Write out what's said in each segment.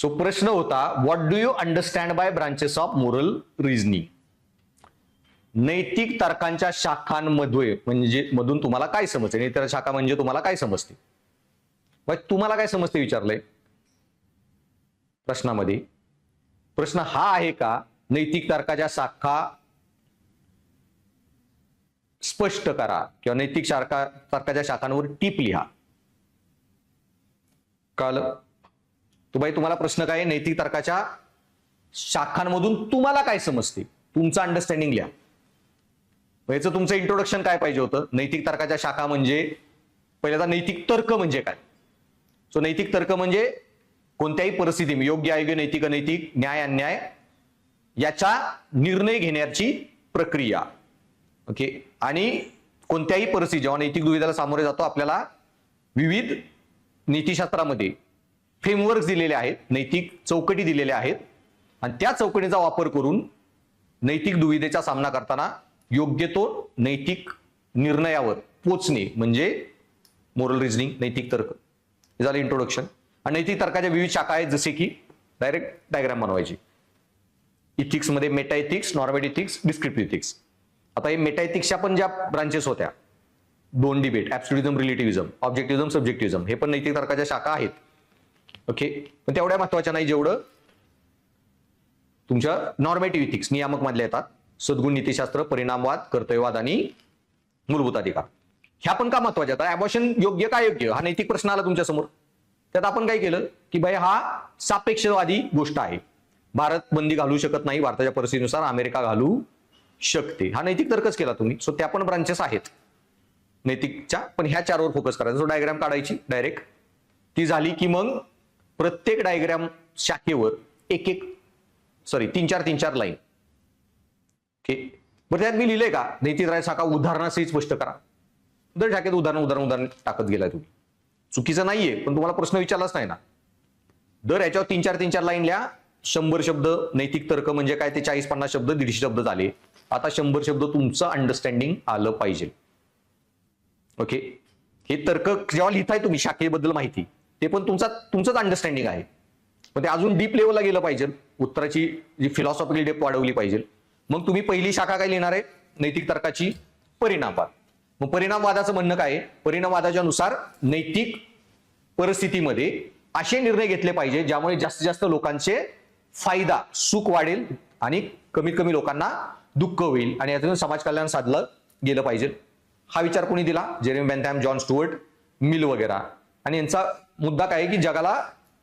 So प्रश्न होता, what do you understand by branches of moral reasoning? नैतिक तर्कांच्या शाखांमध्ये म्हणजे मधून तुम्हाला काय समजते? नैतिक शाखा म्हणजे तुम्हाला काय समजते? तुम्हाला काय समजते विचारलंय प्रश्नामध्ये. प्रश्न हा आहे का नैतिक तर्काच्या शाखा स्पष्ट करा किंवा नैतिक तर्काच्या शाखांवर टीप लिहा. कळलं? तुम्हाला प्रश्न काय? नैतिक तर्काच्या शाखांमधून तुम्हाला काय समजते, तुमचं अंडरस्टँडिंग लिहा. याचं तुमचं इंट्रोडक्शन काय पाहिजे होतं? नैतिक तर्काच्या शाखा म्हणजे पहिल्यांदा नैतिक तर्क म्हणजे काय. सो नैतिक तर्क म्हणजे कोणत्याही परिस्थिती योग्य अयोग्य नैतिक अनैतिक न्याय अन्याय याचा निर्णय घेण्याची प्रक्रिया. ओके. आणि कोणत्याही परिस्थिती जेव्हा नैतिक दुविधाला सामोरे जातो आपल्याला विविध नीतिशास्त्रामध्ये फ्रेमवर्क दिलेले आहेत, नैतिक चौकटी दिलेल्या आहेत आणि त्या चौकटीचा वापर करून नैतिक दुविधेचा सामना करताना योग्य तो नैतिक निर्णयावर पोचणे म्हणजे मोरल रिझनिंग, नैतिक तर्क. हे झालं इंट्रोडक्शन. आणि नैतिक तर्काच्या विविध शाखा आहेत जसे की डायरेक्ट डायग्राम बनवायची. इथिक्स मध्ये meta ethics, normative ethics, descriptive ethics. आता हे मेटा इथिक्सच्या पण ज्या ब्रांचेस होत्या, दोन डिबेट, ऍब्सोल्युटिझम, रिलेटिव्हिझम, ऑब्जेक्टिव्हिझम, सब्जेक्टिव्हिझम, हे पण नैतिक तर्काच्या शाखा आहेत. ओके. पण तेवढ्या महत्वाच्या नाही जेवढं तुमच्या नॉर्मेटिव्ह इथिक्स नियामक मधल्या येतात. सद्गुण, नीतिशास्त्र, परिणामवाद, कर्तव्यवाद आणि मूलभूत अधिकार. ह्या पण का महत्वाच्या? आता ॲबॉर्शन योग्य का योग्य हा नैतिक प्रश्न आला तुमच्या समोर. त्यात आपण काय केलं की भाई हा सापेक्षवादी गोष्ट आहे. भारत बंदी घालू शकत नाही, भारताच्या परिस्थितीनुसार अमेरिका घालू शकते. हा नैतिक तर्कच केला तुम्ही. सो त्या पण ब्रांचेस आहेत नैतिकच्या, पण ह्या चारवर फोकस करायचा. सो डायग्राम काढायची डायरेक्ट. ती झाली की मग प्रत्येक डायग्राम शाखेवर तीन चार लाईन. ओके. बरं त्यात मी लिहिलंय का नैतिक शाखा उदाहरणासहित स्पष्ट करा. दर शाखेत उदाहरण टाकत गेलाय तुम्ही. चुकीचं नाहीये, पण तुम्हाला प्रश्न विचारलाच नाही ना. दर याच्यावर तीन चार लाईन लिहा. 100 शब्द नैतिक तर्क म्हणजे काय ते 40-50 शब्द 150 शब्द झाले. आता 100 शब्द तुमचं अंडरस्टँडिंग आलं पाहिजे. ओके. हे तर्क जेव्हा लिहिताय तुम्ही शाखेबद्दल माहिती, ते पण तुमचंच अंडरस्टँडिंग आहे, पण ते अजून डीप लेवलला गेलं पाहिजे. उत्तराची जी फिलॉसॉफिकल डेप्थ वाढवली पाहिजे. मग तुम्ही पहिली शाखा काय लिहिणार आहे? नैतिक तर्काची परिणामवाद. मग परिणामवादाचं म्हणणं काय आहे? परिणामवादाच्या नुसार नैतिक परिस्थितीमध्ये असे निर्णय घेतले पाहिजे ज्यामुळे जास्तीत जास्त लोकांचे फायदा, सुख वाढेल आणि कमीत कमी लोकांना दुःख होईल आणि यातून समाज कल्याण साधलं गेलं पाहिजे. हा विचार कोणी दिला? Jeremy Bentham, John Stuart mill वगैरे. आणि यांचा मुद्दा काय आहे की जगाला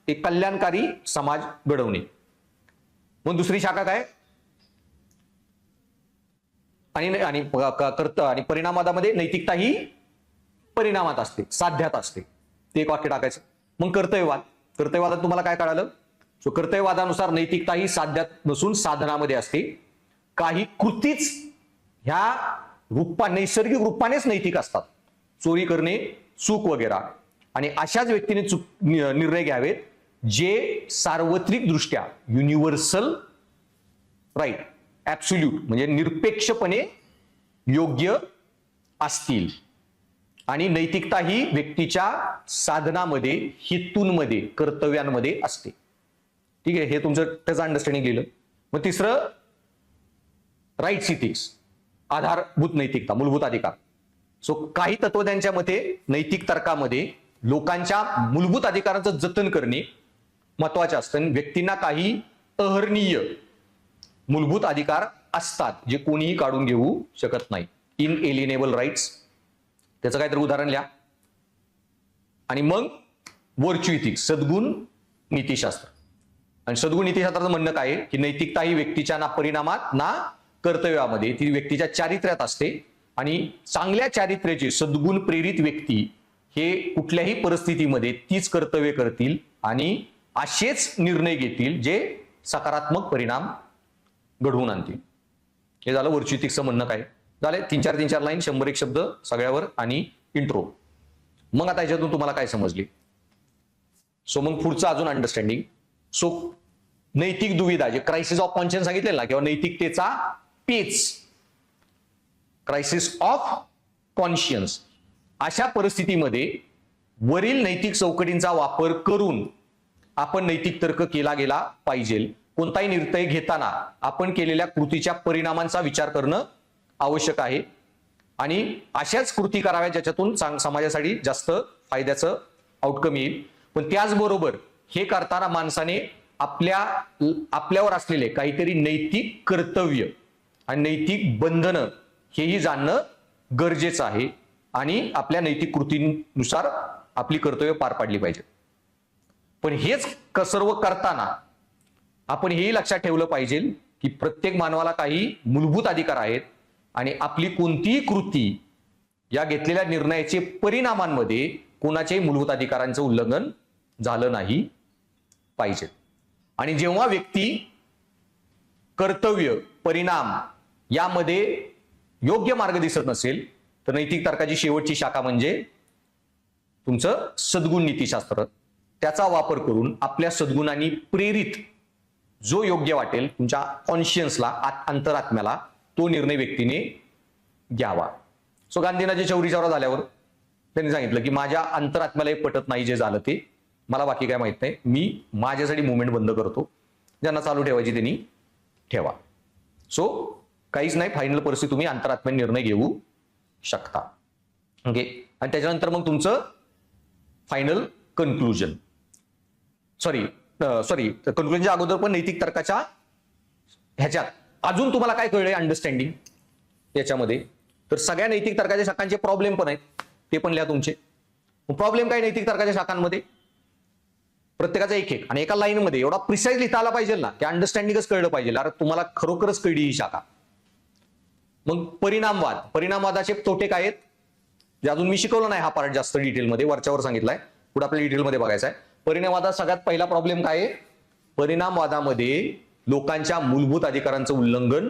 एक कल्याणकारी समाज घडवणे. मग दुसरी शाखा काय? आणि परिणामवादामध्ये नैतिकता ही परिणामात असते, साध्यात असते. ते एक वाक्य टाकायचं. मग कर्तव्यवादात तुम्हाला काय कळालं? सो कर्तव्यवादानुसार नैतिकता ही साध्यात नसून साधनामध्ये असते. काही कृतीच ह्या नैसर्गिक रूपानेच नैतिक असतात. चोरी करणे, चूक वगैरे. आणि अशाच व्यक्तीने निर्णय घ्यावेत जे सार्वत्रिक दृष्ट्या युनिव्हर्सल राईट, ऍब्सोल्यूट म्हणजे निरपेक्षपणे योग्य असतील. आणि नैतिकता ही व्यक्तीच्या साधनामध्ये, हेतूंमध्ये, कर्तव्यांमध्ये असते. ठीक आहे. हे तुमचं त्याचं अंडरस्टँडिंग लिहिलं. मग तिसरं राईट्स इथिक्स, आधारभूत नैतिकता, मूलभूत अधिकार. सो काही तत्वज्ञांच्या मते नैतिक तर्कामध्ये लोकांच्या मूलभूत अधिकारांचं जतन करणे महत्वाचे असतं. व्यक्तींना काही अहर्णीय मूलभूत अधिकार असतात जे कोणीही काढून घेऊ शकत नाही. इनएलिनेबल राईट्स. त्याचं काहीतरी उदाहरण लिहा. आणि मग व्हर्च्यू इथिक्स, सद्गुण नीतिशास्त्र. आणि सद्गुण नीतिशास्त्राचं म्हणणं काय आहे की नैतिकता ही व्यक्तीच्या ना परिणामात ना कर्तव्यामध्ये, ती व्यक्तीच्या चारित्र्यात असते. आणि चांगल्या चारित्र्याची सद्गुण प्रेरित व्यक्ती हे कुठल्याही परिस्थितीमध्ये तीच कर्तव्य करतील आणि असेच निर्णय घेतील जे सकारात्मक परिणाम घडवून आणतील. हे झालं व्हर्च्यू इथिक्सचं म्हणणं काय. झाले तीन चार लाईन, 100 शब्द सगळ्यावर आणि इंट्रो. मग आता याच्यातून तुम्हाला काय समजली? सो मग पुढचं अजून अंडरस्टँडिंग. सो नैतिक दुविधा जे क्रायसिस ऑफ कॉन्शियन्स सांगितलेलं ना, किंवा नैतिकतेचा पेच, क्रायसिस ऑफ कॉन्शियन्स, अशा परिस्थितीमध्ये वरील नैतिक चौकटींचा वापर करून आपण नैतिक तर्क केला गेला पाहिजे. कोणताही निर्णय घेताना आपण केलेल्या कृतीच्या परिणामांचा विचार करणं आवश्यक आहे आणि अशाच कृती कराव्या ज्याच्यातून समाजासाठी जास्त फायद्याचं आउटकम येईल. पण त्याचबरोबर हे करताना माणसाने आपल्यावर असलेले काहीतरी नैतिक कर्तव्य आणि नैतिक बंधनं हेही जाणणं गरजेचं आहे आणि आपल्या नैतिक कृतीनुसार आपली कर्तव्य पार पाडली पाहिजे. पण हेच सर्व करताना आपण हेही लक्षात ठेवलं पाहिजे की प्रत्येक मानवाला काही मूलभूत अधिकार आहेत आणि आपली कोणतीही कृती या घेतलेल्या निर्णयाचे परिणामांमध्ये कोणाच्याही मूलभूत अधिकारांचं उल्लंघन झालं नाही पाहिजे. आणि जेव्हा व्यक्ती कर्तव्य परिणाम यामध्ये योग्य मार्ग दिसत नसेल तर नैतिक तर्काची शेवटची शाखा म्हणजे तुमचं सद्गुण नीतिशास्त्र. त्याचा वापर करून आपल्या सद्गुणांनी प्रेरित जो योग्य वाटेल तुमच्या कॉन्शियन्सला अंतरात्म्याला तो निर्णय व्यक्तीने घ्यावा. सो गांधींना जे चौरी चौरा झाल्यावर त्यांनी सांगितलं की माझ्या अंतरात्म्यालाही पटत नाही जे झालं ते, मला बाकी काय माहित नाही, मी माझ्यासाठी मुवमेंट बंद करतो, ज्यांना चालू ठेवायची त्यांनी ठेवा. सो काहीच नाही, फायनल परिस्थिती तुम्ही अंतरात्म्याने निर्णय घेऊ शकता. ओके. आणि त्याच्यानंतर मग तुमचं फायनल कन्क्लुजन कन्क्लुजनच्या अगोदर पण नैतिक तर्काच्या ह्याच्यात अजून तुम्हाला काय कळलंय अंडरस्टँडिंग याच्यामध्ये, तर सगळ्या नैतिक तर्काच्या शाखांचे प्रॉब्लेम पण आहेत, ते पण लिहा तुमचे. प्रॉब्लेम काय नैतिक तर्काच्या शाखांमध्ये, प्रत्येकाचा एक एक आणि एका लाईनमध्ये एवढा प्रिसाइज लिहिता आला पाहिजे ना की अंडरस्टँडिंगच कळलं पाहिजे. अरे तुम्हाला खरोखरच कळली ही शाखा. मग परिणामवादाचे तोटे काय आहेत, जे अजून मी शिकवलं नाही हा पार्ट जास्त डिटेलमध्ये, वरच्यावर सांगितलाय, पुढे आपल्या डिटेलमध्ये बघायचा आहे. परिणामवादात सगळ्यात पहिला प्रॉब्लेम काय आहे, परिणामवादामध्ये लोकांच्या मूलभूत अधिकारांचं उल्लंघन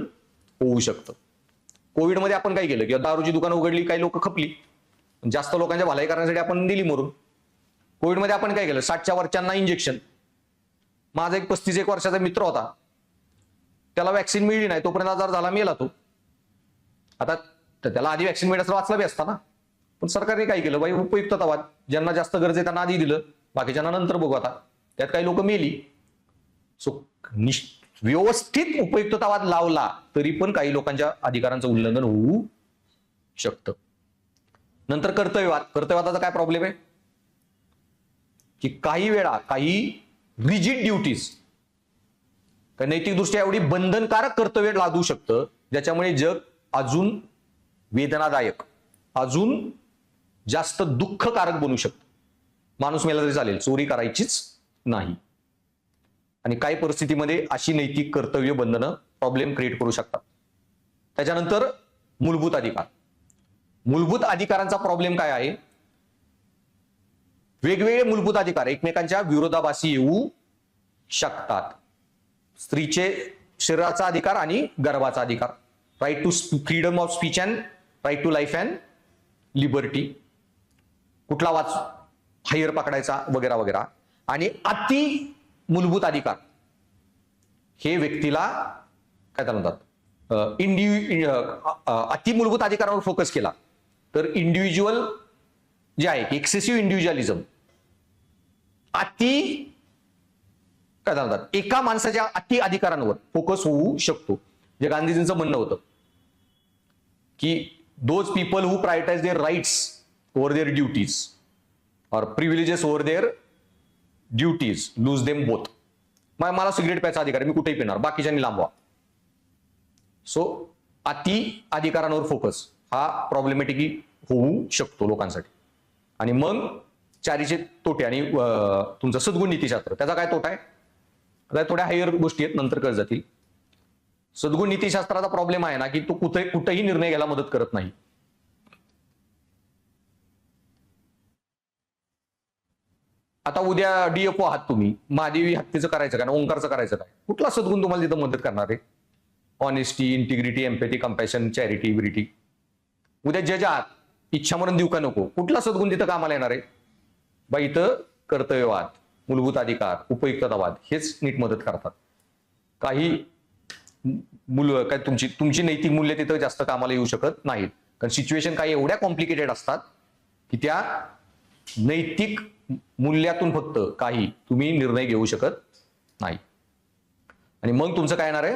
होऊ शकतं. कोविडमध्ये आपण काय केलं की दारूची दुकानं उघडली, काही लोक खपली, जास्त लोकांच्या भलाई करण्यासाठी आपण दिली मरून. कोविडमध्ये आपण काय केलं, 60च्या वरच्यांना इंजेक्शन. माझा एक 35 वर्षाचा मित्र होता, त्याला वॅक्सिन मिळली नाही, तोपर्यंत आजार झाला, मेला तो. आता त्याला आधी वॅक्सिन मिळालं वाचला बी असता ना, पण सरकारने काय केलं, बाई उपयुक्ततावाद, ज्यांना जास्त गरज आहे त्यांना आधी दिलं, बाकीच्यांना नंतर बघू. आता त्यात काही लोक मेली. सो व्यवस्थित उपयुक्ततावाद लावला तरी पण काही लोकांच्या अधिकारांचं उल्लंघन होऊ शकतं. नंतर कर्तव्यवादाचा काय प्रॉब्लेम आहे की काही वेळा काही रिजिड ड्युटीज नैतिकदृष्ट्या एवढी बंधनकारक कर्तव्य लादू शकतं ज्याच्यामुळे जग अजून वेदनादायक, अजून जास्त दुःखकारक बनू शकतं. माणूस मेला तरी चालेल, चोरी करायचीच नाही. आणि काही परिस्थितीमध्ये अशी नैतिक कर्तव्य बंधनं प्रॉब्लेम क्रिएट करू शकतात. त्याच्यानंतर मूलभूत अधिकारांचा प्रॉब्लेम काय आहे, वेगवेगळे मूलभूत अधिकार एकमेकांच्या विरोधाभासी येऊ शकतात. स्त्रीचे शरीराचा अधिकार आणि गर्भाचा अधिकार, right to freedom of speech and right to life and liberty, कुठला हायर पकडायचा वगैरे वगैरे. आणि अति मूलभूत अधिकार हे व्यक्तीला काय म्हणतात, अति मूलभूत अधिकारावर फोकस केला तर इंडिव्हिज्युअल जे आहे एक्सेसिव्ह इंडिव्हिज्युअलिझम, काय म्हणतात, एका माणसाच्या अति अधिकारांवर फोकस होऊ शकतो. जे गांधीजींचं म्हणणं होतं की those people who prioritize their rights over their duties और privileges over their duties lose them both. मला सिगरेट प्यायचा अधिकार आहे, मी कुठेही पिणार, बाकीच्यांनी लांबवा. सो अति अधिकारांवर फोकस हा प्रॉब्लेमॅटिकली होऊ शकतो लोकांसाठी. आणि मग चारीचे तोटे आणि तुमचं सद्गुण नीतिशास्त्र, त्याचा काय तोटा आहे, थोड्या हायर गोष्टी आहेत, नंतर कळत जातील. सद्गुण नीतिशास्त्राचा प्रॉब्लेम आहे ना की तो कुठेही निर्णय घ्यायला मदत करत नाही. आता उद्या डीएफओ आहात तुम्ही, महादेवी हत्तीचं करायचं काय, ओंकारचं करायचं काय, कुठला सद्गुण तुम्हाला तिथं मदत करणार आहे, honesty, integrity, empathy, compassion, charity, verity. उद्या जज आहात, इच्छामरण देऊ का नको, कुठला सद्गुण तिथं कामाला येणार आहे, बा इथं कर्तव्यवाद, मूलभूत अधिकार, उपयुक्ततावाद हेच नीट मदत करतात. काही काय तुमची नैतिक मूल्य तिथं जास्त कामाला येऊ शकत नाहीत, कारण सिच्युएशन काही एवढ्या कॉम्प्लिकेटेड असतात की त्या नैतिक मूल्यातून फक्त काही तुम्ही निर्णय घेऊ शकत नाही. आणि मग तुमचं काय येणार आहे?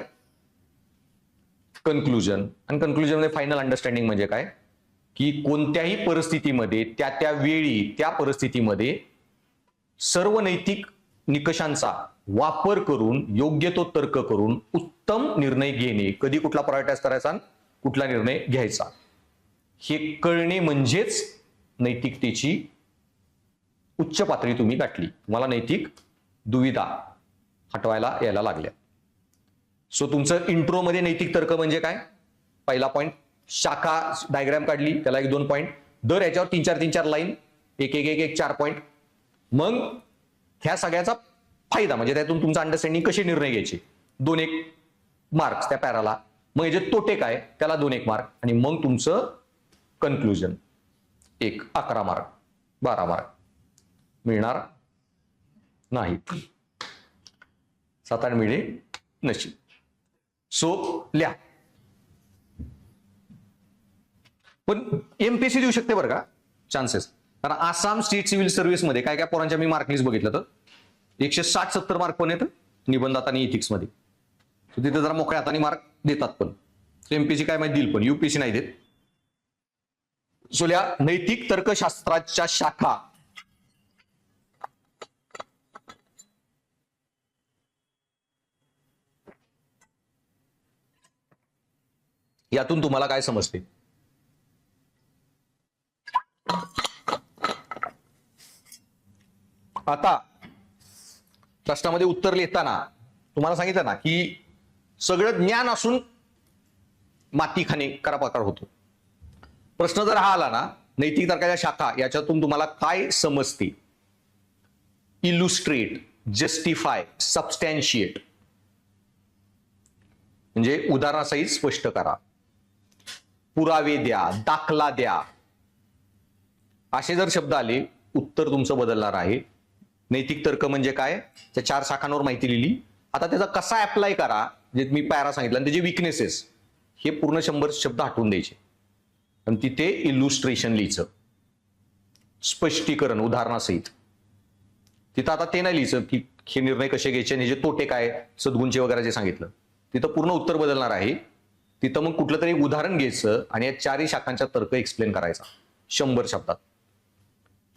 कन्क्लुजन. आणि कन्क्लुजन मध्ये फायनल अंडरस्टँडिंग म्हणजे काय की कोणत्याही परिस्थितीमध्ये त्या त्या वेळी त्या परिस्थितीमध्ये सर्व नैतिक निकषांचा वापर करून योग्य तो तर्क करून उत्तम निर्णय घेणे. कधी कुठला प्रायोरिटाइज करायचा कुठला निर्णय घ्यायचा हे कळणे म्हणजेच नैतिकतेची उच्च पातळी तुम्ही गाठली. तुम्हाला नैतिक दुविधा हटवायला यायला लागल्या. सो तुमचं इंट्रोमध्ये नैतिक तर्क म्हणजे काय? पहिला पॉईंट शाखा डायग्राम काढली, त्याला 1-2 पॉईंट, दर याच्यावर 3-4 लाईन, एक 4 पॉईंट. मग ह्या सगळ्याचा फायदा म्हणजे त्यातून तुमचं अंडरस्टँडिंग कसे निर्णय घ्यायचे 2-1 मार्क्स त्या पॅराला. मग याचे तोटे काय त्याला 2-1 मार्क. आणि मग तुमचं कन्क्लुजन 11 मार्क 12 मार्क मिळणार नाही. 7-8 मिळणे नशीब. सो लिहा. पण एमपीएससी देऊ शकते बरं का चान्सेस. कारण आसाम स्टेट सिव्हिल सर्व्हिस मध्ये काय काय पोरांच्या मी मार्क लिस्ट बघितलं तर 160-70 मार्क पण येतं निबंधात आणि इथिक्स मध्ये. तिथे जरा मोकळ्या हाताने मार्क देतात पण एमपीएससी काय माहिती देईल पण युपीएससी नाही देत. सो लिहा नैतिक तर्कशास्त्राच्या शाखा यातून तुम्हाला काय समजते? आता प्रश्नामध्ये उत्तर लिहिताना तुम्हाला सांगितलं ना की सगळं ज्ञान असून माती खाणे करा प्रकार होतो. प्रश्न जर हा आला ना नैतिक तर्काच्या शाखा याच्यातून तुम्हाला काय समजते? इलुस्ट्रेट, जस्टिफाय, सबस्टॅन्शिएट म्हणजे उदाहरणासहित स्पष्ट करा, पुरावे द्या, दाखला द्या, असे जर शब्द आले उत्तर तुमचं बदलणार आहे. नैतिक तर्क म्हणजे काय? त्या 4 शाखांवर माहिती लिहिली. आता त्याचा कसा अप्लाय करा जे मी पॅरा सांगितलं आणि त्याचे विकनेसेस हे पूर्ण 100 शब्द हटवून द्यायचे आणि तिथे इलुस्ट्रेशन लिहायचं, स्पष्टीकरण उदाहरणासहित. तिथं आता ते नाही लिहायचं की हे निर्णय कसे घ्यायचे आणि हे तोटे काय सद्गुणचे वगैरे जे सांगितलं. तिथं पूर्ण उत्तर बदलणार आहे. तिथं मग कुठलं तरी उदाहरण घ्यायचं आणि या 4ही शाखांचा तर्क एक्सप्लेन करायचा 100 शब्दात.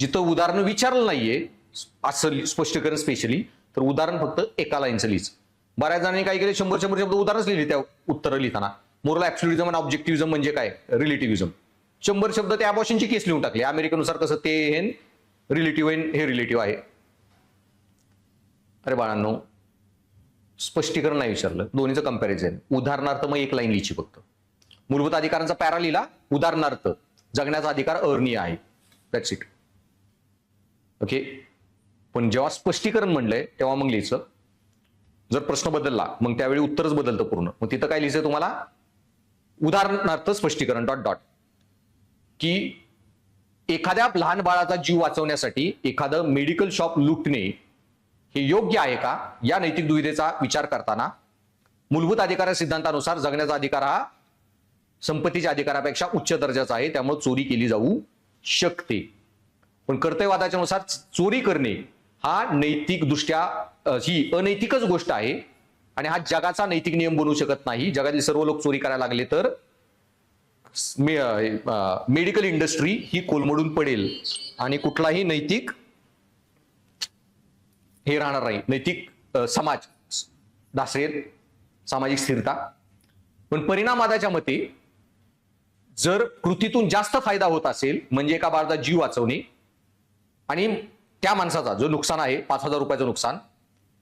जिथं उदाहरण विचारलं नाहीये असं स्पष्टीकरण स्पेशली तर उदाहरण फक्त एका लाईनचं लिहायचं. बऱ्याच जणांनी काय केले 100 शब्द उदाहरणच लिहिले त्या उत्तर लिहिताना. मोरल ऍब्सोल्युटिझम आणि ऑब्जेक्टिव्हिझम म्हणजे काय? रिलेटिव्हिझम. 100 शब्द त्या अबॉर्शनची केस लिहून टाकली. अमेरिकेनुसार कसं ते हे रिलेटिव्ह आहे हे रिलेटिव्ह आहे. अरे बाळांनो स्पष्टीकरण नाही विचारलं, दोन्हीचं कंपॅरिझन. उदाहरणार्थ मग 1 लाईन लिहिची फक्त. मूलभूत अधिकारांचा पॅरा लिहिला, उदाहरणार्थ जगण्याचा अधिकार अवर्णीय आहे, दॅट्स इट. ओके. पण जेव्हा स्पष्टीकरण म्हणलंय तेव्हा मग लिहायचं. जर प्रश्न बदलला मग त्यावेळी उत्तरच बदलतं पूर्ण. मग तिथं काय लिहायचं तुम्हाला? उदाहरणार्थ स्पष्टीकरण ... की एखाद्या लहान बाळाचा जीव वाचवण्यासाठी एखादं मेडिकल शॉप लुटणे हे योग्य आहे का या नैतिक दुविधेचा विचार करताना मूलभूत अधिकार सिद्धांतानुसार जगण्याचा अधिकार हा संपत्तीच्या अधिकारापेक्षा उच्च दर्जाचा आहे, त्यामुळे चोरी केली जाऊ शकते. पण कर्तव्यवादाच्या नुसार चोरी करणे हा नैतिक दृष्ट्या ही अनैतिकच गोष्ट आहे आणि हा जगाचा नैतिक नियम बनू शकत नाही. जगातील सर्व लोक चोरी करायला लागले तर मेडिकल इंडस्ट्री ही कोलमडून पडेल आणि कुठलाही नैतिक हे राहणार नाही, नैतिक समाज ढासळेल, सामाजिक स्थिरता. पण परिणामवादाच्या मते जर कृतीतून जास्त फायदा होत असेल म्हणजे एका बाळाचा जीव वाचवणे आणि त्या माणसाचा जो नुकसान आहे 5,000 रुपयाचं नुकसान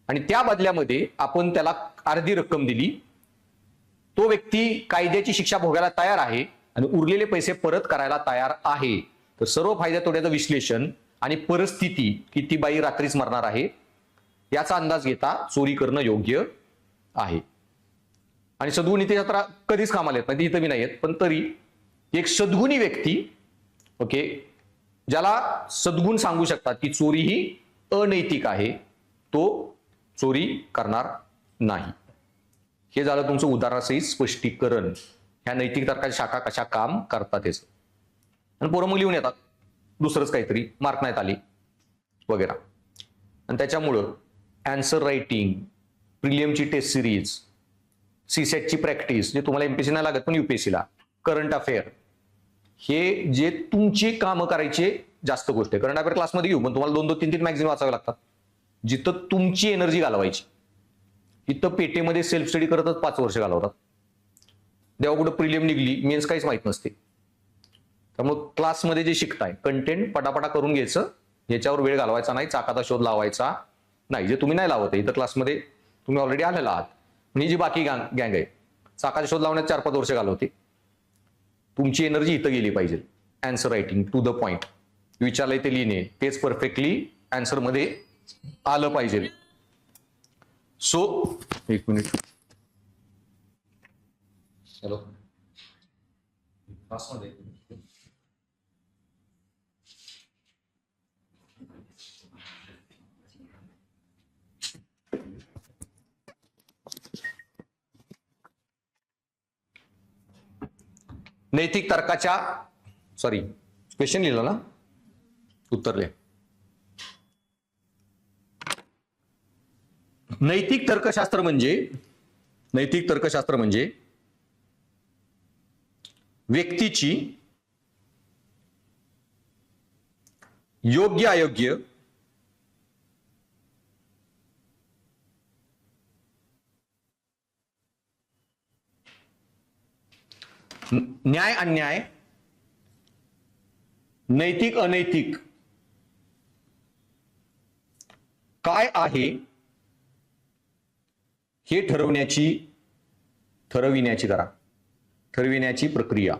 आणि त्या बदल्यामध्ये आपण त्याला अर्धी रक्कम दिली, तो व्यक्ती कायद्याची शिक्षा भोगायला तयार आहे आणि उरलेले पैसे परत करायला तयार आहे, तर सर्व फायद्या तोट्याचं विश्लेषण आणि परिस्थिती की ती बाई रात्रीच मरणार आहे याचा अंदाज घेता चोरी करणं योग्य आहे. आणि सद्गुणी ते यात्रा कधीच कामाला येत नाही, इथं मी नाही येत, पण तरी एक सद्गुणी व्यक्ती ओके ज्याला सद्गुण सांगू शकतात की चोरी ही अनैतिक आहे तो चोरी करणार नाही. हे झालं तुमचं उदाहरणासहित स्पष्टीकरण. ह्या नैतिक तर्काच्या शाखा कशा काम करतात याचं. आणि पोरं मग लिहून येतात दुसरंच काहीतरी, मार्क नाहीत आली. वगैरे. आणि त्याच्यामुळं आन्सर रायटिंग, प्रिलियमची टेस्ट सिरीज, सीसेटची प्रॅक्टिस, जे तुम्हाला एमपीसी नाही लागत पण युपीएससीला, करंट अफेअर, हे जे तुमची कामं करायचे जास्त गोष्ट आहे. करंट अफेअर क्लासमध्ये घेऊ पण तुम्हाला 2-2, 3-3 मॅगझिन वाचावे लागतात. जिथं तुमची एनर्जी घालवायची, इथं पेटेमध्ये सेल्फ स्टडी करतच 5 वर्ष घालवतात. तेव्हा कुठं प्रिलियम निघली, मेन्स काहीच माहित नसते. त्यामुळे क्लासमध्ये जे शिकताय कंटेंट पटापटा करून घ्यायचं, याच्यावर वेळ घालवायचा नाही, चाकाचा शोध लावायचा नाही. जे तुम्ही नाही लावत इथं क्लासमध्ये, तुम्ही ऑलरेडी आलेला आहात. म्हणजे जी बाकी गँग आहे, चाकाचा शोध लावण्यात 4-5 वर्ष घालवते. तुमची एनर्जी इथं गेली पाहिजे. Answer writing to the point, विचारलंय ते लिहिणे, तेच परफेक्टली आन्सर मध्ये आलं पाहिजे. सो एक मिनिट, हॅलो, क्लासमध्ये नैतिक तर्काच्या, सॉरी क्वेश्चन लिहिलं ना, उत्तर लिहा. नैतिक तर्कशास्त्र म्हणजे व्यक्तीची योग्य अयोग्य न्याय अन्याय, नैतिक अनैतिक काय आहे हे ठरविण्याची प्रक्रिया.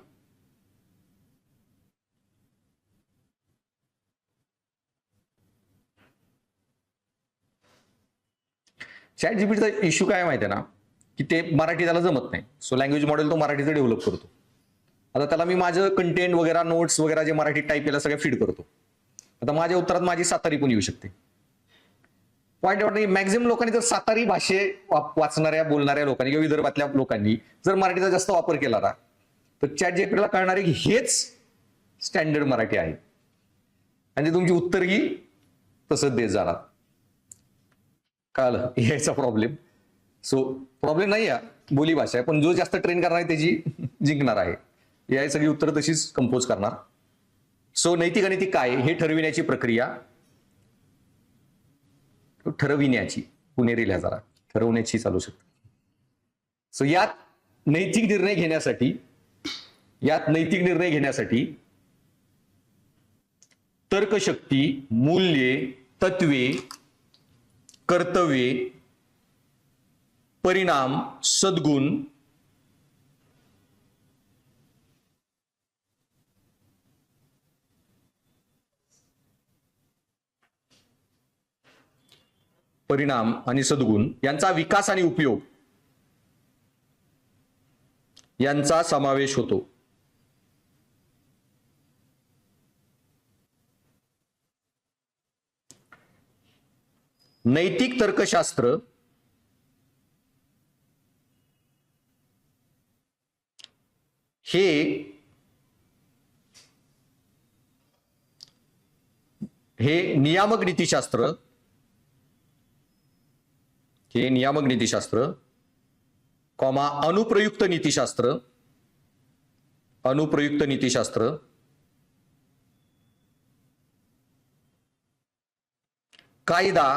चॅट जीपीटीचा इश्यू काय माहिती आहे ना, की ते मराठी त्याला जमत नाही. सो लँग्वेज मॉडेल तो मराठीचं डेव्हलप करतो. आता त्याला मी माझं कंटेंट वगैरे, नोट्स वगैरे जे मराठीत टाईप केलं सगळं फीड करतो. आता माझ्या उत्तरात माझी सातारी पण येऊ शकते. पॉईंट वाटत मॅक्झिमम लोकांनी जर सातारी भाषे वाचणाऱ्या बोलणाऱ्या लोकांनी किंवा विदर्भातल्या लोकांनी जर मराठीचा जास्त वापर केला ना, तर चॅट जीपीटीला कळणार आहे की हेच स्टँडर्ड मराठी आहे आणि तुमची उत्तर ही तसंच देत जाणार. कळलं याचा प्रॉब्लेम. सो प्रॉब्लेम नाही आहे, बोली भाषा आहे, पण जो जास्त ट्रेन करणार आहे त्याची जिंकणार आहे. या सगळी उत्तर तशीच कंपोज करणार. सो नैतिक अनैतिक काय हे ठरविण्याची प्रक्रिया, ठरविण्याची, पुणेरी लिहा जरा, ठरवण्याची चालू शकते. सो यात नैतिक निर्णय घेण्यासाठी तर्कशक्ती, मूल्ये, तत्वे, कर्तव्ये, परिणाम, सद्गुण, परिणाम आणि सद्गुण यांचा विकास आणि उपयोग यांचा समावेश होतो. नैतिक तर्कशास्त्र हे नियामक नीतिशास्त्र, कॉमा अनुप्रयुक्त नीतिशास्त्र, कायदा,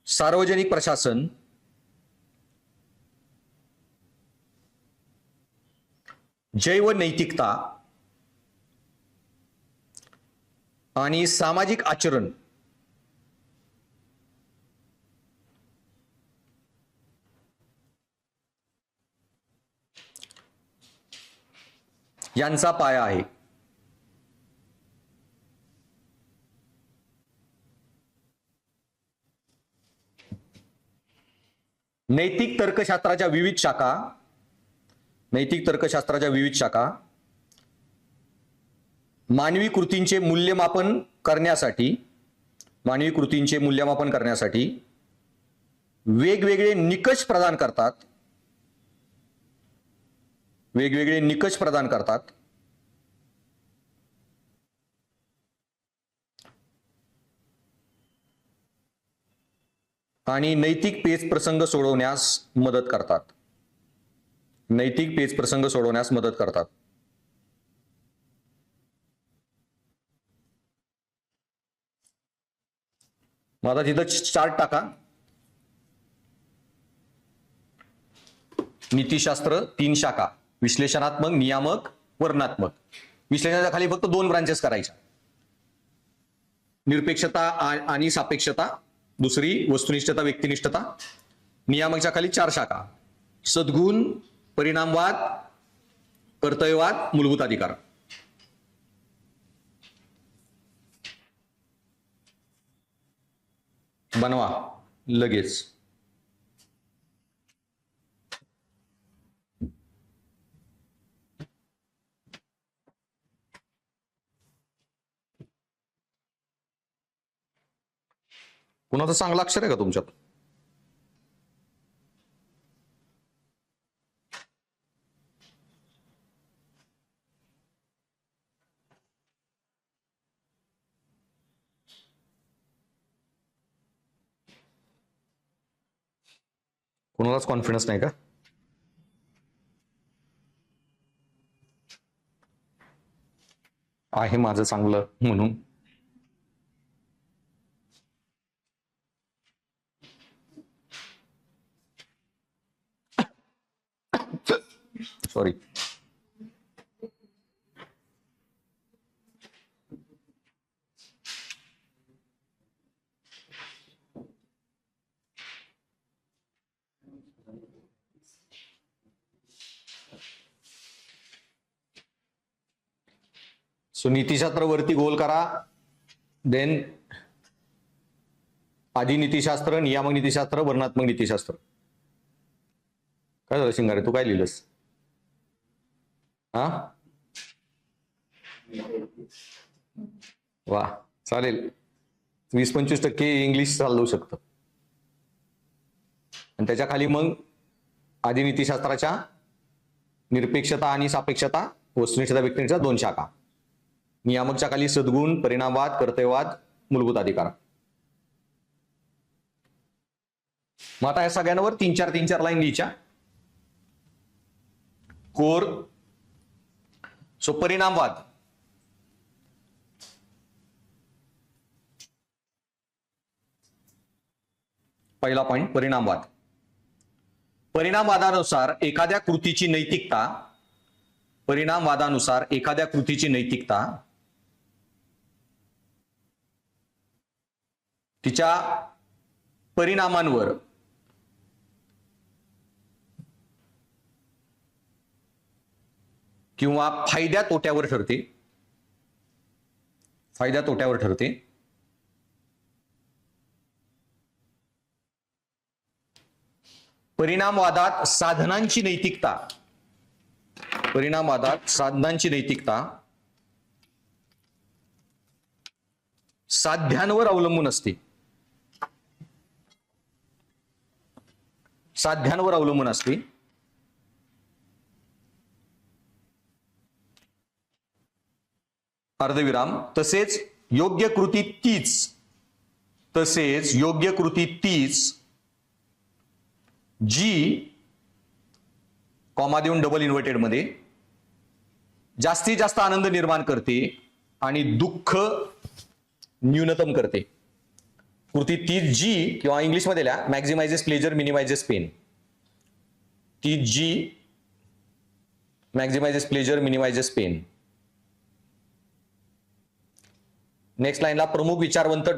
सार्वजनिक प्रशासन, जैव नैतिकता आणि सामाजिक आचरण यांचा पाया आहे. नैतिक तर्कशास्त्राच्या विविध शाखा मानवी कृतींचे मूल्यमापन करण्यासाठी वेगवेगळे निकष प्रदान करतात. आणि नैतिक पेच प्रसंग सोडवण्यास मदत करतात. नैतिक पेच प्रसंग सोडवण्यास मदत करतात. मग आता तिथं चार्ट टाका. नीतिशास्त्र 3 शाखा, विश्लेषणात्मक, नियामक, वर्णनात्मक. विश्लेषणाच्या खाली फक्त 2 ब्रांचेस करायच्या, निरपेक्षता आणि सापेक्षता, दुसरी वस्तुनिष्ठता, व्यक्तिनिष्ठता. नियामकच्या खाली 4 शाखा, सद्गुण, परिणामवाद, कर्तव्यवाद, मूलभूत अधिकार. बनवा लगेच. कुणाचं चांगलं अक्षर आहे का तुमच्यात? कुणालाच कॉन्फिडन्स नाही का? आहे माझं चांगलं म्हणून. सॉरी. सो नीतिशास्त्र वरती गोल करा, देन आधी नीतिशास्त्र, नियामक नीतिशास्त्र, वर्णनात्मक नीतिशास्त्र. काय झालं शिंगारे, तू काय लिहिलंस? हा, वा, चालेल. 20-25% इंग्लिश चालू शकतं. आणि त्याच्या खाली मग आधी नीतिशास्त्राच्या निरपेक्षता आणि सापेक्षता, वस्तुनिष्ठता, व्यक्तिनिष्ठता 2 शाखा. नियामकच्या खाली सद्गुण, परिणामवाद, कर्तव्यवाद, मूलभूत अधिकार. मग आता या सगळ्यांवर 3-4 लाईन लिहायच्या. कोर. सो परिणामवाद. पहिला पॉइंट, परिणामवाद. परिणामवादानुसार एखाद्या कृतीची नैतिकता, परिणामवादानुसार एखाद्या कृतीची नैतिकता तिच्या परिणामांवर किंवा फायद्या तोट्यावर ठरते. फायद्या तोट्यावर ठरते. परिणामवादात साधनांची नैतिकता, परिणामवादात साधनांची नैतिकता साध्यांवर अवलंबून असते. साध्यांवर अवलंबून असते. अर्धविराम. तसेच योग्य कृती तीच जी, कॉमा देऊन डबल इन्व्हर्टेड मध्ये, जास्तीत जास्त आनंद निर्माण करते आणि दुःख न्यूनतम करते. कृती तीच जी, किंवा इंग्लिशमध्ये लिहा, मॅक्झिमायझेस प्लेजर, मिनिमायझेस पेन. तीच जी maximizes pleasure, minimizes pain. Next लाईनला प्रमुख विचारवंत ...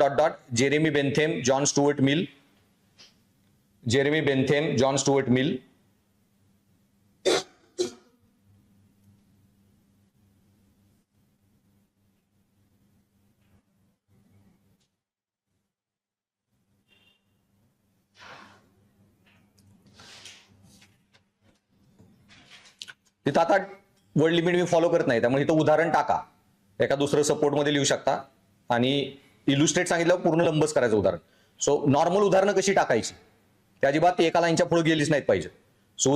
Jeremy Bentham, John Stuart Mill. Jeremy Bentham, John Stuart Mill. तिथं आता वर्ड लिमिट मी फॉलो करत नाही, त्यामुळे इथं उदाहरण टाका. एका दुसरं सपोर्ट मध्ये लिहू शकता. आणि इल्युस्ट्रेट सांगितलं पूर्ण लंबच करायचं उदाहरण. सो नॉर्मल उदाहरणं कशी टाकायची, त्या अजिबात एका लाईनच्या पुढे गेलीच नाहीत पाहिजे. सो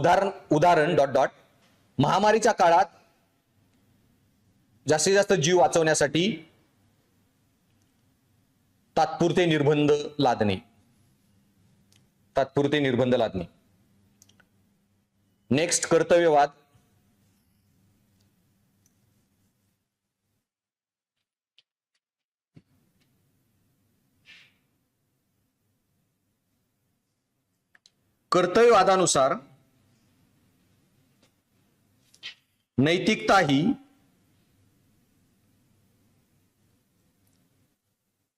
उदाहरण ... महामारीच्या काळात जास्तीत जास्त जीव वाचवण्यासाठी तात्पुरते निर्बंध लादणे. तात्पुरते निर्बंध लादणे. नेक्स्ट कर्तव्यवाद. कर्तव्यवादानुसार नैतिकता ही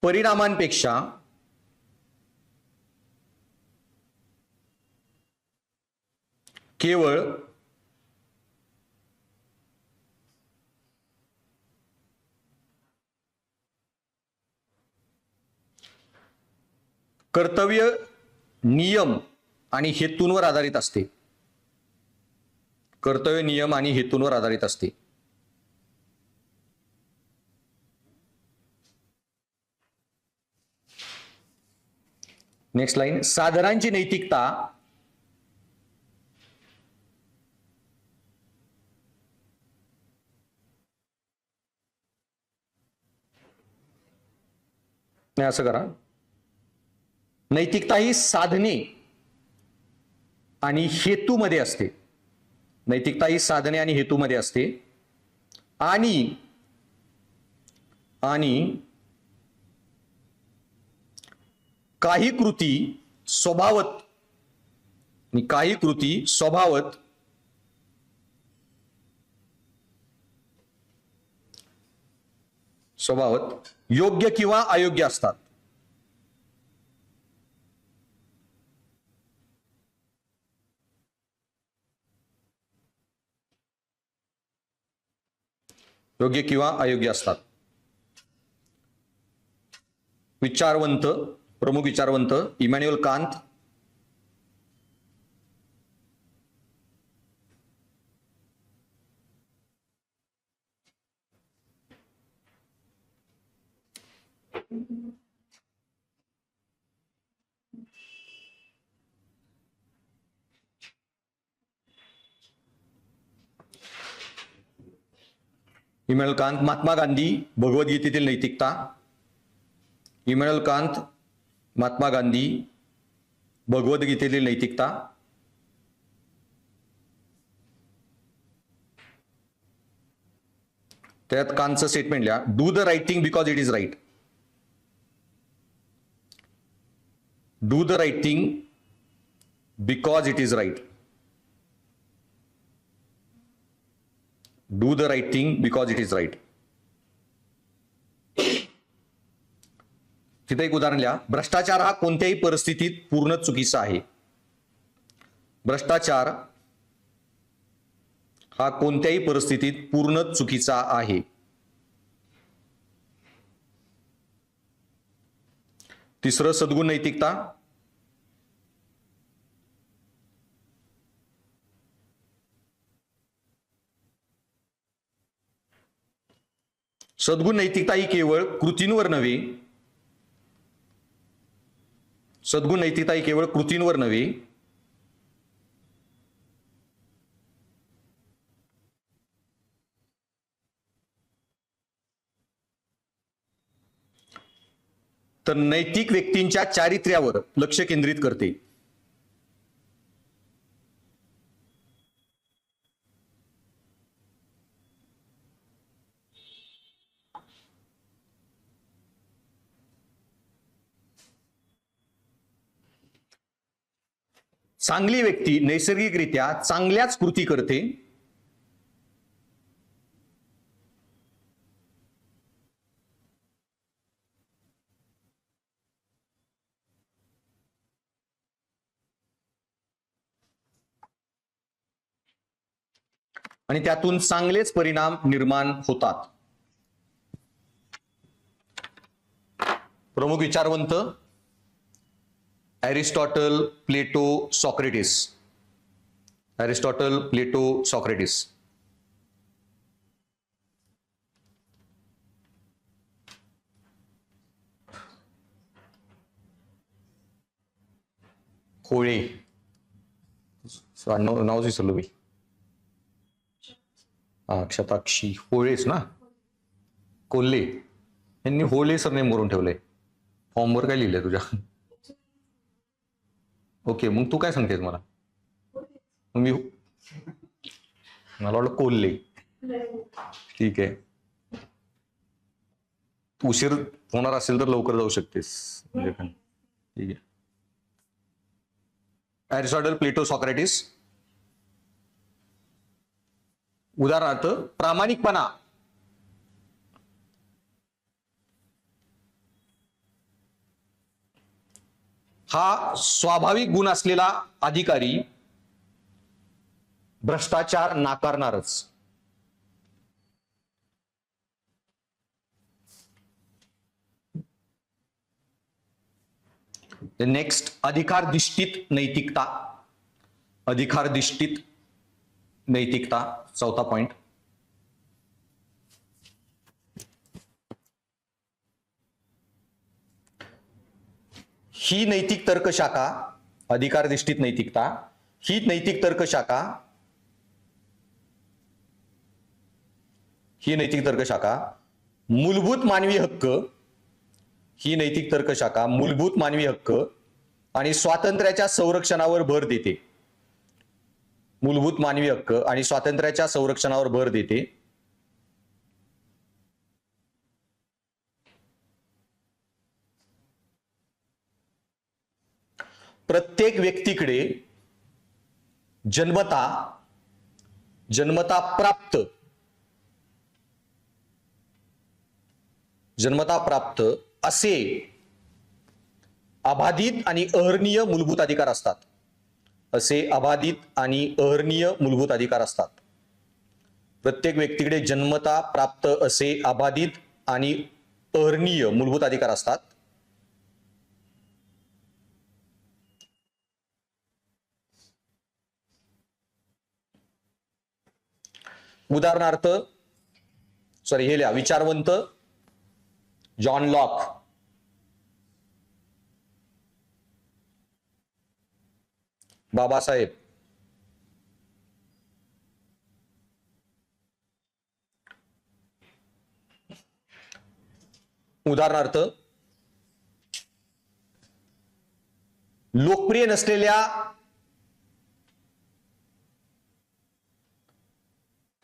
परिणामांपेक्षा केवळ कर्तव्य नियम आणि हेतूंवर आधारित असते. कर्तव्य नियम आणि हेतूंवर आधारित असते. Next line. साधनांची नैतिकता नाही, असं करा. नैतिकता ही साधने आणि हेतूमध्ये असते. नैतिकता ही साधने आणि हेतूमध्ये असते. आणि काही कृती स्वभावत योग्य किंवा अयोग्य असतात. योग्य किंवा अयोग्य असतात. विचारवंत, प्रमुख विचारवंत Immanuel Kant, Immanuel Kant. Mahatma Gandhi, भगवद्गीतेतील नैतिकता. इमॅन्युअल कांत, महात्मा गांधी, भगवद्गीतेतील नैतिकता. त्यात कांतचं स्टेटमेंट लिहा. Do the right thing because it is right. Do the right thing because it is right. Do the right thing because it is right. तिथे एक उदाहरण लिहा. भ्रष्टाचार हा कोणत्याही परिस्थितीत पूर्ण चुकीचा आहे. भ्रष्टाचार हा कोणत्याही परिस्थितीत पूर्ण चुकीचा आहे. तिसरं सद्गुण नैतिकता. सद्गुण नैतिकता ही केवळ कृतींवर नव्हे, सद्गुण नैतिकता ही केवळ कृतींवर नव्हे, तर नैतिक व्यक्तींच्या चारित्र्यावर लक्ष केंद्रित करते. चांगली व्यक्ती नैसर्गिकरित्या चांगल्याच कृती करते. आणि त्यातून चांगलेच परिणाम निर्माण होतात. प्रमुख विचारवंत एरिस्टॉटल, प्लेटो, सॉक्रेटिस. एरिस्टॉटल, प्लेटो, सॉक्रेटिस. होळे, नाव विसरलो मी. शताक्षी होळेच ना. कोल्हे यांनी होळे सरनेम करून ठेवलंय. फॉर्मवर काय लिहिलंय तुझ्या? ओके, मग तू काय सांगतेस मला? मग मी मला वाटलं कोल्हे. ठीक आहे, उशीर होणार असेल तर लवकर जाऊ शकतेस म्हणजे काय. ठीक आहे. अरिस्टॉटल, प्लेटो, सॉक्रेटिस. उदाहरणार्थ प्रामाणिकपणा. हा स्वाभाविक गुण असलेला अधिकारी भ्रष्टाचार नाकारणारच. नेक्स्ट, अधिकारधिष्ठित नैतिकता. अधिकारधिष्ठित नैतिकता, चौथा पॉइंट. ही नैतिक तर्कशाखा, अधिकारधिष्ठित नैतिकता, ही नैतिक तर्कशाखा, ही नैतिक तर्कशाखा मूलभूत मानवी हक्क, ही नैतिक तर्कशाखा मूलभूत मानवी हक्क आणि स्वातंत्र्याच्या संरक्षणावर भर देते. मूलभूत मानवी हक्क आणि स्वातंत्र्याच्या संरक्षणावर भर देते. प्रत्येक व्यक्तीकडे जन्मता प्राप्त असे अबाधित आणि अहर्निय मूलभूत अधिकार असतात. असे अबाधित आणि अहर्निय मूलभूत अधिकार असतात. प्रत्येक व्यक्तीकडे जन्मता प्राप्त असे अबाधित आणि अहर्निय मूलभूत अधिकार असतात. उदाहरणार्थ, हे लिहा, विचारवंत जॉन लॉक, बाबासाहेब, उदाहरणार्थ लोकप्रिय नसलेल्या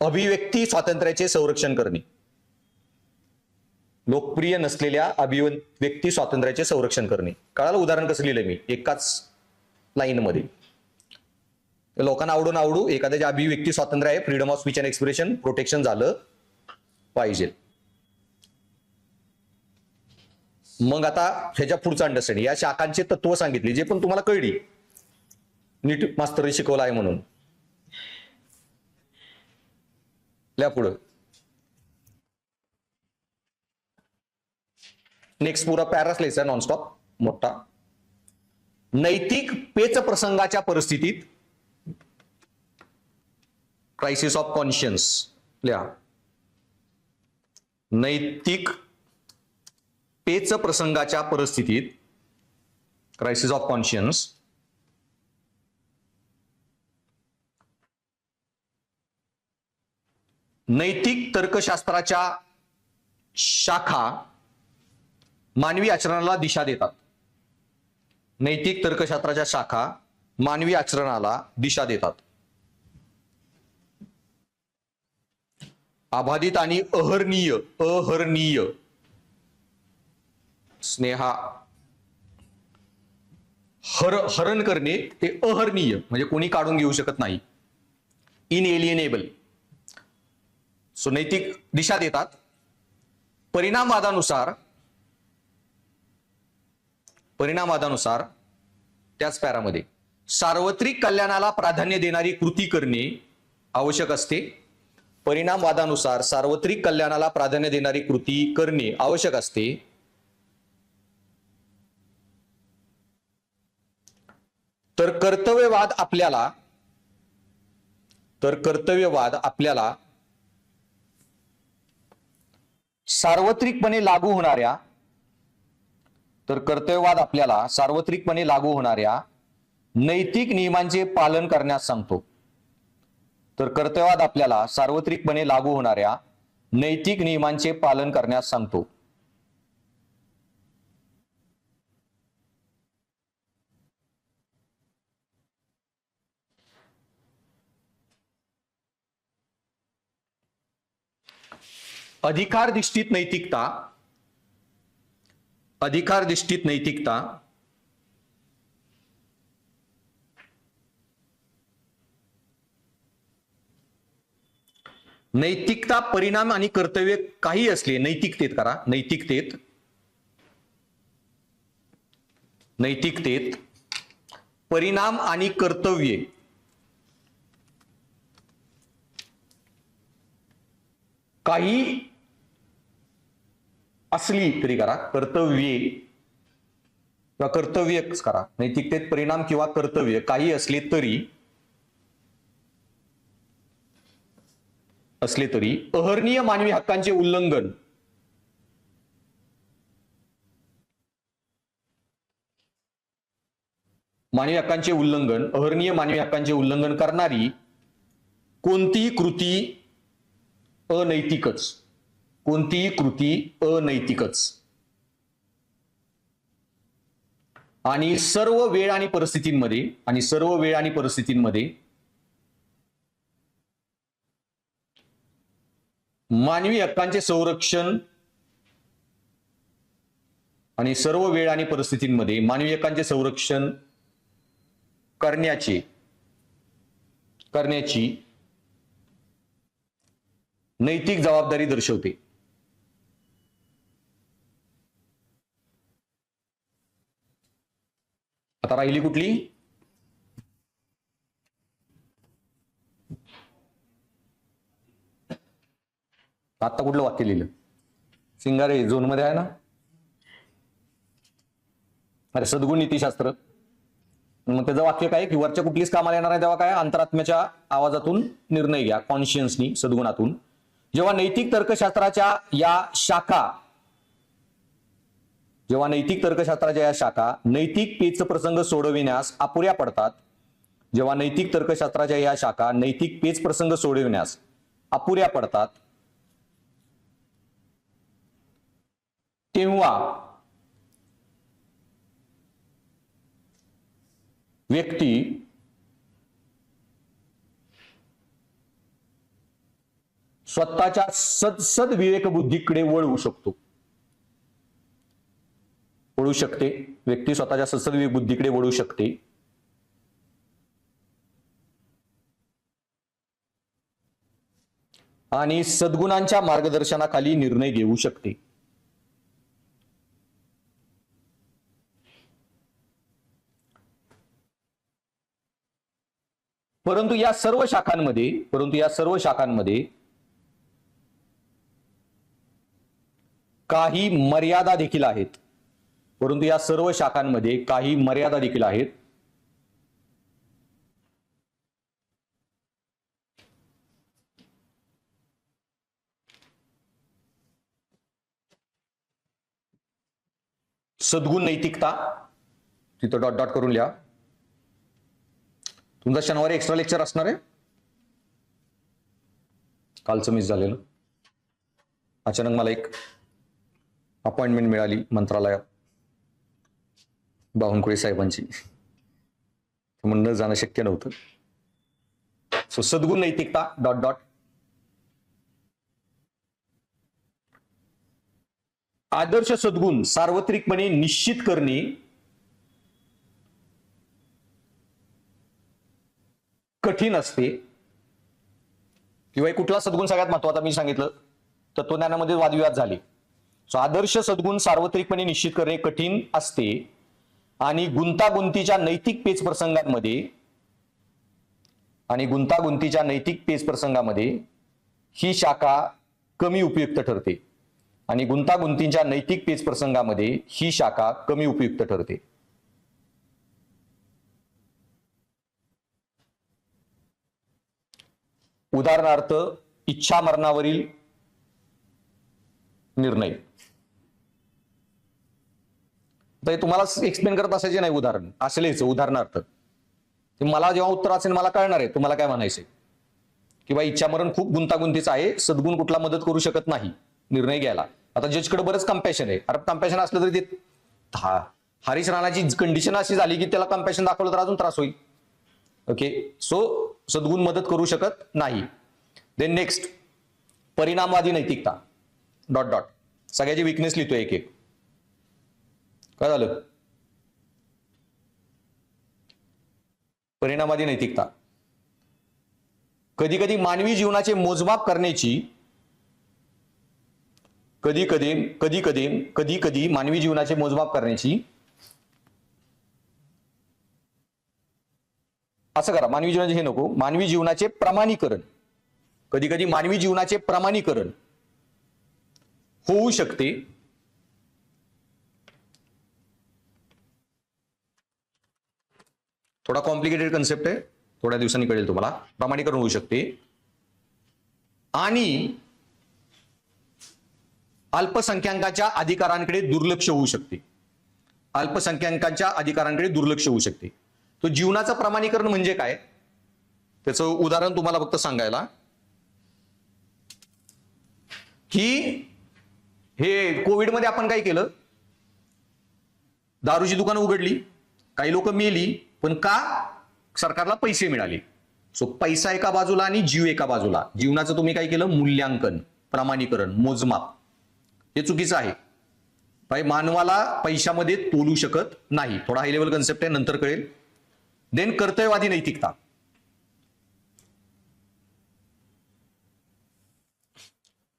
अभिव्यक्ती स्वातंत्र्याचे संरक्षण करणे. लोकप्रिय नसलेल्या अभिव्यक्ती स्वातंत्र्याचे संरक्षण करणे. कळालं उदाहरण कसं लिहिलंय मी एकाच लाईन मध्ये. लोकांना आवडू एखाद्याच्या अभिव्यक्ती स्वातंत्र्य आहे, freedom of speech and expression, protection झालं पाहिजे. मग आता ह्याच्या पुढचा अंडरस्टँडिंग, या शाखांचे तत्व सांगितली जे पण तुम्हाला कळली, नीट मास्तरने शिकवलं आहे म्हणून. लिहा पुढं. नेक्स्ट पुरा पॅरास लिहायचा नॉनस्टॉप मोठा. नैतिक पेच प्रसंगाच्या परिस्थितीत, क्रायसिस ऑफ कॉन्शियन्स लिहा. नैतिक पेच प्रसंगाच्या परिस्थितीत, क्रायसिस ऑफ कॉन्शियन्स, नैतिक तर्कशास्त्राच्या शाखा मानवी आचरणाला दिशा देतात. नैतिक तर्कशास्त्राच्या शाखा मानवी आचरणाला दिशा देतात. अबाधित आणि अहर्निय स्नेहा, हरण करणे ते अहर्निय म्हणजे कोणी काढून घेऊ शकत नाही, इनएलिएनेबल. सो नैतिक दिशा देतात. परिणामवादानुसार त्याच पॅरामध्ये सार्वत्रिक कल्याणाला प्राधान्य देणारी कृती करणे आवश्यक असते. परिणामवादानुसार सार्वत्रिक कल्याणाला प्राधान्य देणारी कृती करणे आवश्यक असते. तर कर्तव्यवाद आपल्याला सार्वत्रिकपणे लागू होणाऱ्या नैतिक नियमांचे पालन करण्यास सांगतो. तर कर्तव्यवाद आपल्याला सार्वत्रिकपणे लागू होणाऱ्या नैतिक नियमांचे पालन करण्यास सांगतो. अधिकारधिष्ठित नैतिकता, अधिकारधिष्ठित नैतिकता नैतिकता, परिणाम आणि कर्तव्य काही असले, नैतिकतेत करा, नैतिकतेत, नैतिकतेत परिणाम आणि कर्तव्ये काही असली तरी करा, कर्तव्ये किंवा कर्तव्यच करा, नैतिकतेत परिणाम किंवा कर्तव्य काही असले तरी अहर्निय मानवी हक्कांचे उल्लंघन अहर्निय मानवी हक्कांचे उल्लंघन करणारी कोणतीही कृती अनैतिकच, कोणतीही कृती अनैतिकच आणि सर्व वेळ आणि परिस्थितींमध्ये मानवी हक्कांचे संरक्षण आणि सर्व वेळ आणि परिस्थितींमध्ये मानवी हक्कांचे संरक्षण करण्याची नैतिक जबाबदारी दर्शवते. आता राहिली कुठली? आता कुठलं वाक्य लिहिलं? सिंगारे झोन मध्ये आहे ना? अरे सद्गुण नीतिशास्त्र. मग त्याचं वाक्य काय की वरच्या कुठलीच कामाला येणार नाही तेव्हा काय अंतरात्म्याच्या आवाजातून निर्णय घ्या, कॉन्शियन्सनी, सद्गुणातून. जेव्हा नैतिक तर्कशास्त्राच्या या शाखा नैतिक पेच प्रसंग सोडविण्यास अपुऱ्या पडतात, जेव्हा नैतिक तर्कशास्त्राच्या या शाखा नैतिक पेच प्रसंग सोडविण्यास अपुऱ्या पडतात, तेव्हा व्यक्ती स्वतःच्या सद्विवेक बुद्धीकडे वळू शकते. व्यक्ती स्वतःच्या सद्विवेक बुद्धीकडे वळू शकते आणि सद्गुणांच्या मार्गदर्शनाखाली निर्णय घेऊ शकते. परंतु या सर्व शाखांमध्ये काही मर्यादा देखील आहेत. सद्गुण नैतिकता, तिथं डॉट डॉट करून लिहा. तुमचा शनिवारी एक्स्ट्रा लेक्चर असणार आहे, कालचं मिस झालेलं. अचानक मला एक अपॉइंटमेंट मिळाली मंत्रालयात बावनकुळे साहेबांची, म्हणून न जाणं शक्य नव्हतं. सो सद्गुण नैतिकता डॉट डॉट. आदर्श सद्गुण सार्वत्रिकपणे निश्चित करणे कठीण असते. किंवा कुठला सद्गुण सगळ्यात महत्वाचा मी सांगितलं, तत्वज्ञानामध्ये वादविवाद झाले. सो आदर्श सद्गुण सार्वत्रिकपणे निश्चित करणे कठीण असते आणि गुंतागुंतीच्या नैतिक पेच प्रसंगामध्ये ही शाखा कमी उपयुक्त ठरते. उदाहरणार्थ इच्छा मरणावरील निर्णय. तर तुम्हाला एक्सप्लेन करत असायचे नाही, उदाहरण असं लिहायचं. उदाहरणार्थ मला जेव्हा उत्तर असेल मला कळणार आहे तुम्हाला काय म्हणायचंय, किंवा इच्छा मरण खूप गुंतागुंतीचं आहे, सद्गुण कुठला मदत करू शकत नाही निर्णय घ्यायला. आता जजकडे बरंच कंपॅशन आहे. अरे कंपॅशन असलं तरी ते हरीश राणाची कंडिशन अशी झाली की त्याला कंपॅशन दाखवलं तर अजून त्रास होईल. ओके, सो सद्गुण मदत करू शकत नाही. देन नेक्स्ट परिणामवादी नैतिकता. डॉट डॉट सगळ्याची विकनेस लिहितोय एक एक. काय झालं? परिणामवादी नैतिकता. कधी कधी मानवी जीवनाचे मोजमाप करण्याची कधी कधी मानवी जीवनाचे मोजमाप करण्याची असं करा, मानवी जीवनाचे हे नको, मानवी जीवनाचे प्रमाणीकरण. कधी कधी मानवी जीवनाचे प्रमाणीकरण होऊ शकते थोडा कॉम्प्लिकेटेड कन्सेप्ट आहे, थोड्या दिवसांनी कळेल तुम्हाला. प्रमाणीकरण होऊ शकते आणि अल्पसंख्याकांच्या अधिकारांकडे दुर्लक्ष होऊ शकते. अल्पसंख्याकांच्या अधिकारांकडे दुर्लक्ष होऊ शकते. तो जीवनाचं प्रमाणीकरण म्हणजे काय त्याचं उदाहरण तुम्हाला फक्त सांगायला की हे कोविडमध्ये आपण काय केलं, दारूची दुकानं उघडली, काही लोक मेली, पण का? सरकारला पैसे मिळाले. सो पैसा एका बाजूला आणि जीव एका बाजूला. जीवनाचं तुम्ही काय केलं? मूल्यांकन, प्रमाणीकरण, मोजमाप. हे चुकीचं आहे. भाई मानवाला पैशामध्ये तोलू शकत नाही. थोडा हाय लेवल कन्सेप्ट आहे, नंतर कळेल. देन कर्तव्यवादी नैतिकता.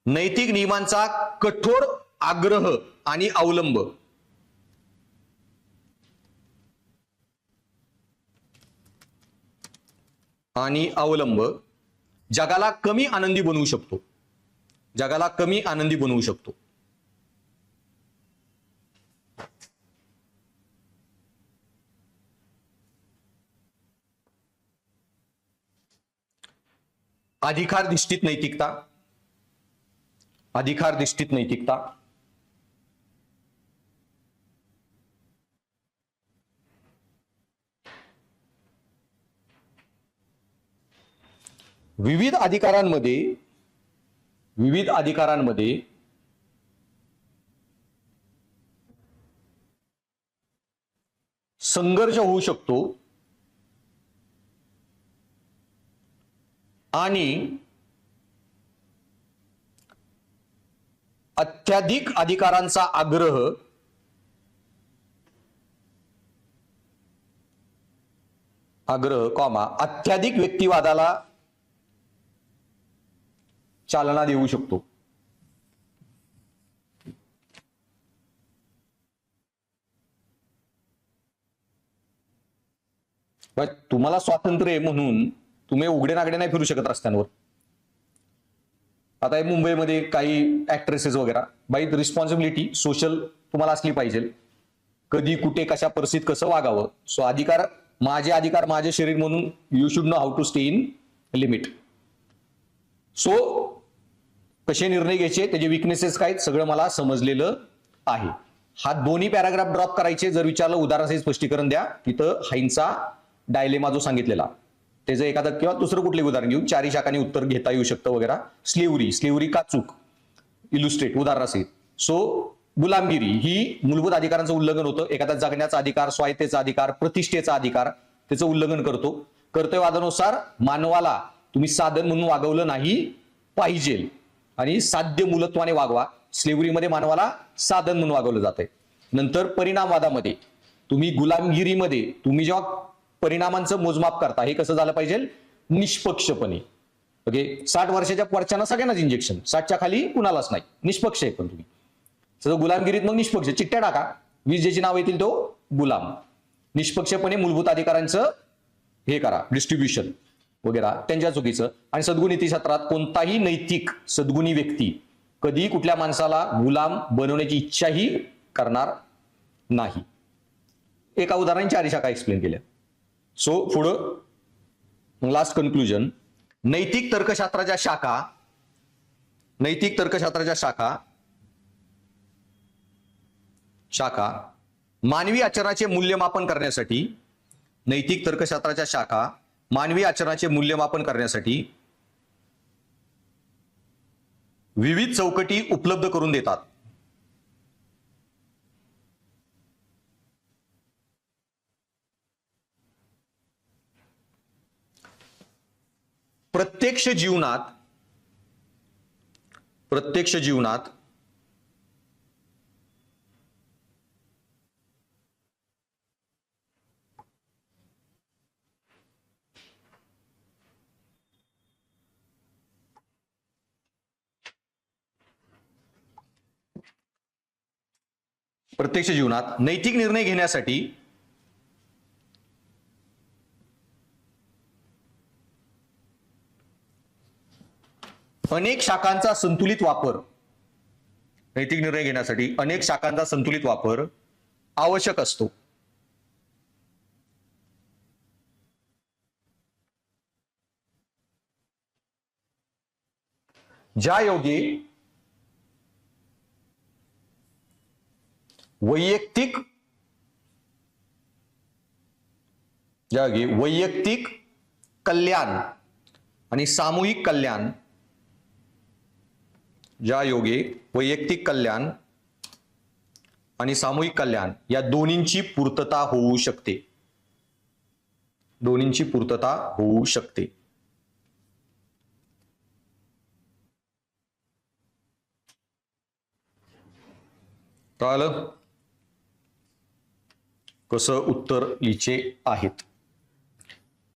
नैतिक नियमांचा कठोर आग्रह आणि अवलंब. जगाला कमी आनंदी बनवू शकतो. जगाला कमी आनंदी बनवू शकतो. अधिकारधिष्ठित नैतिकता. अधिकारधिष्ठित नैतिकता. विविध अधिकारांमध्ये संघर्ष होऊ शकतो आणि अत्याधिक अधिकारांचा आग्रह अत्याधिक व्यक्तिवादाला चालना देऊ शकतो. तुम्हाला स्वातंत्र्य आहे म्हणून तुम्ही उघडे नागडे नाही फिरू शकत रस्त्यांवर. आता मुंबईमध्ये काही ऍक्ट्रेसेस वगैरे, बाई रिस्पॉन्सिबिलिटी सोशल तुम्हाला असली पाहिजे. कधी कुठे कशा परिस्थितीत कसं वागावं. सो अधिकार माझे शरीर म्हणून you should know how to stay in limit. So कसे निर्णय घ्यायचे, त्याचे विकनेसेस काय, सगळं मला समजलेलं आहे. हा दोन्ही पॅराग्राफ ड्रॉप करायचे. जर विचारलं उदाहरणासहित स्पष्टीकरण द्या, तिथं हाईंचा डायलेमा जो सांगितलेला त्याचं एखादं किंवा दुसरं कुठले उदाहरण घेऊ, चारी शाखांनी उत्तर घेता येऊ शकतं वगैरे. स्लेव्हरी का चूक, इलुस्ट्रेट उदाहरणासहित. सो गुलामगिरी ही मूलभूत अधिकारांचं उल्लंघन होतं. एखादा जगण्याचा अधिकार, स्वायत्तेचा अधिकार, प्रतिष्ठेचा अधिकार, त्याचं उल्लंघन करतो. कर्तव्यवादानुसार मानवाला तुम्ही साधन म्हणून वागवलं नाही पाहिजे आणि साध्य मूलत्वाने वागवा. स्लेव्हरीमध्ये मानवाला साधन म्हणून वागवलं जातंय. नंतर परिणामवादामध्ये तुम्ही गुलामगिरीमध्ये तुम्ही जेव्हा परिणामांचं मोजमाप करता, हे कसं झालं पाहिजे? निष्पक्षपणे. ओके, 60 वर्षाच्या वरच्यांना सगळ्यांनाच इंजेक्शन, 60च्या खाली कुणालाच नाही. निष्पक्ष आहे. पण तुम्ही गुलामगिरीत मग निष्पक्ष चिठ्ठ्या टाका, 20 ज्याची नाव येतील तो गुलाम. निष्पक्षपणे मूलभूत अधिकारांचं हे करा, डिस्ट्रीब्युशन वगैरे, त्यांच्या चुकीचं. आणि सद्गुणी नीतिशास्त्रात कोणताही नैतिक सद्गुणी व्यक्ती कधी कुठल्या माणसाला गुलाम बनवण्याची इच्छाही करणार नाही. एका उदाहरणाची चारी शाखा एक्सप्लेन केल्या. सो पुढं लास्ट कन्क्लुजन. नैतिक तर्कशास्त्राच्या शाखा मानवी आचरणाचे मूल्यमापन करण्यासाठी, नैतिक तर्कशास्त्राच्या शाखा मानवी आचरणाचे मूल्यमापन करण्यासाठी विविध चौकटी उपलब्ध करून देतात. प्रत्यक्ष जीवनात प्रत्यक्ष जीवनात नैतिक निर्णय घेण्यासाठी अनेक शाखांचा संतुलित वापर, नैतिक निर्णय घेण्यासाठी अनेक शाखांचा संतुलित वापर आवश्यक असतो. ज्यायोगे वैयक्तिक कल्याण आणि सामूहिक कल्याण, ज्यायोगे वैयक्तिक कल्याण आणि सामूहिक कल्याण या दोन्हींची पूर्तता होऊ शकते. दोन्हींची पूर्तता होऊ शकते. कळलं कसं उत्तर लिहायचे आहेत.